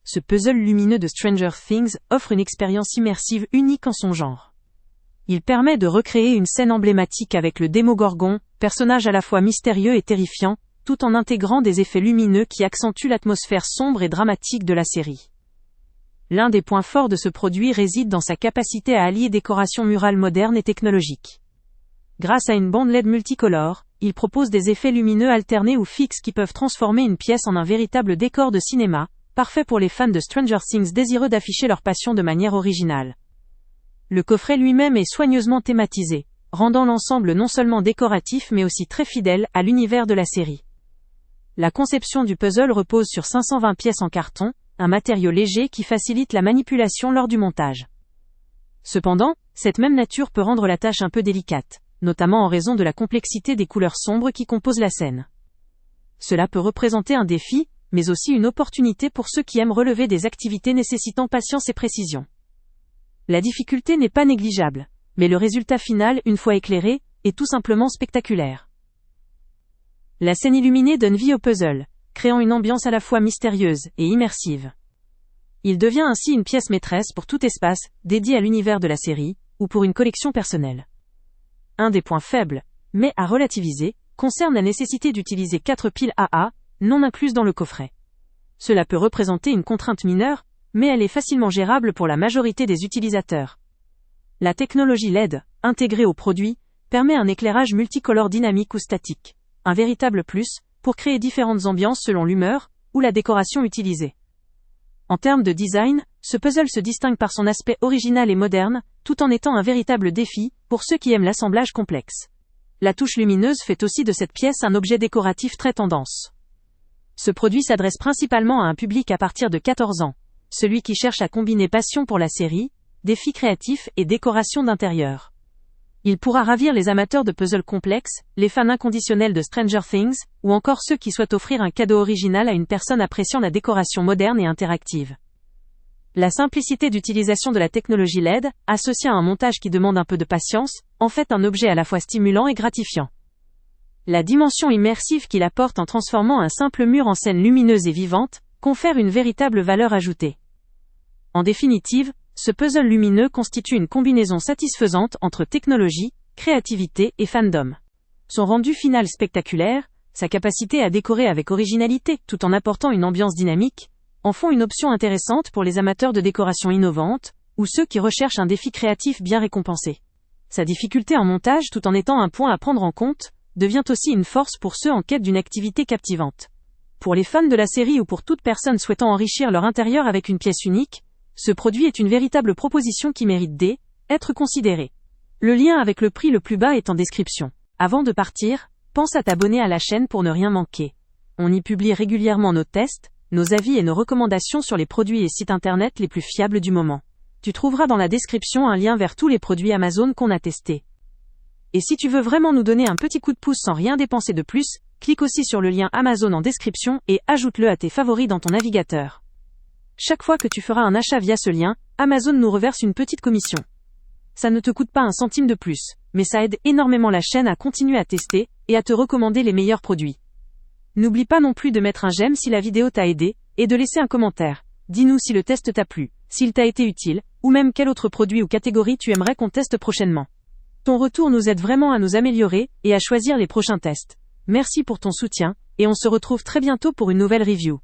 ce puzzle lumineux de Stranger Things offre une expérience immersive unique en son genre. Il permet de recréer une scène emblématique avec le Démogorgon, personnage à la fois mystérieux et terrifiant, tout en intégrant des effets lumineux qui accentuent l'atmosphère sombre et dramatique de la série. L'un des points forts de ce produit réside dans sa capacité à allier décoration murale moderne et technologique. Grâce à une bande LED multicolore, il propose des effets lumineux alternés ou fixes qui peuvent transformer une pièce en un véritable décor de cinéma, parfait pour les fans de Stranger Things désireux d'afficher leur passion de manière originale. Le coffret lui-même est soigneusement thématisé, rendant l'ensemble non seulement décoratif mais aussi très fidèle à l'univers de la série. La conception du puzzle repose sur 520 pièces en carton, un matériau léger qui facilite la manipulation lors du montage. Cependant, cette même nature peut rendre la tâche un peu délicate, notamment en raison de la complexité des couleurs sombres qui composent la scène. Cela peut représenter un défi, mais aussi une opportunité pour ceux qui aiment relever des activités nécessitant patience et précision. La difficulté n'est pas négligeable, mais le résultat final, une fois éclairé, est tout simplement spectaculaire. La scène illuminée donne vie au puzzle, créant une ambiance à la fois mystérieuse et immersive. Il devient ainsi une pièce maîtresse pour tout espace, dédié à l'univers de la série, ou pour une collection personnelle. Un des points faibles, mais à relativiser, concerne la nécessité d'utiliser 4 piles AA, non incluses dans le coffret. Cela peut représenter une contrainte mineure, mais elle est facilement gérable pour la majorité des utilisateurs. La technologie LED, intégrée au produit, permet un éclairage multicolore dynamique ou statique, un véritable plus, pour créer différentes ambiances selon l'humeur ou la décoration utilisée. En termes de design, ce puzzle se distingue par son aspect original et moderne, tout en étant un véritable défi pour ceux qui aiment l'assemblage complexe. La touche lumineuse fait aussi de cette pièce un objet décoratif très tendance. Ce produit s'adresse principalement à un public à partir de 14 ans, celui qui cherche à combiner passion pour la série, défis créatifs et décoration d'intérieur. Il pourra ravir les amateurs de puzzles complexes, les fans inconditionnels de Stranger Things, ou encore ceux qui souhaitent offrir un cadeau original à une personne appréciant la décoration moderne et interactive. La simplicité d'utilisation de la technologie LED, associée à un montage qui demande un peu de patience, en fait un objet à la fois stimulant et gratifiant. La dimension immersive qu'il apporte en transformant un simple mur en scène lumineuse et vivante, confère une véritable valeur ajoutée. En définitive, ce puzzle lumineux constitue une combinaison satisfaisante entre technologie, créativité et fandom. Son rendu final spectaculaire, sa capacité à décorer avec originalité tout en apportant une ambiance dynamique, en font une option intéressante pour les amateurs de décoration innovante, ou ceux qui recherchent un défi créatif bien récompensé. Sa difficulté en montage tout en étant un point à prendre en compte, devient aussi une force pour ceux en quête d'une activité captivante. Pour les fans de la série ou pour toute personne souhaitant enrichir leur intérieur avec une pièce unique, ce produit est une véritable proposition qui mérite d'être considérée. Le lien avec le prix le plus bas est en description. Avant de partir, pense à t'abonner à la chaîne pour ne rien manquer. On y publie régulièrement nos tests, nos avis et nos recommandations sur les produits et sites internet les plus fiables du moment. Tu trouveras dans la description un lien vers tous les produits Amazon qu'on a testés. Et si tu veux vraiment nous donner un petit coup de pouce sans rien dépenser de plus, clique aussi sur le lien Amazon en description et ajoute-le à tes favoris dans ton navigateur. Chaque fois que tu feras un achat via ce lien, Amazon nous reverse une petite commission. Ça ne te coûte pas un centime de plus, mais ça aide énormément la chaîne à continuer à tester et à te recommander les meilleurs produits. N'oublie pas non plus de mettre un j'aime si la vidéo t'a aidé et de laisser un commentaire. Dis-nous si le test t'a plu, s'il t'a été utile, ou même quel autre produit ou catégorie tu aimerais qu'on teste prochainement. Ton retour nous aide vraiment à nous améliorer et à choisir les prochains tests. Merci pour ton soutien, et on se retrouve très bientôt pour une nouvelle review.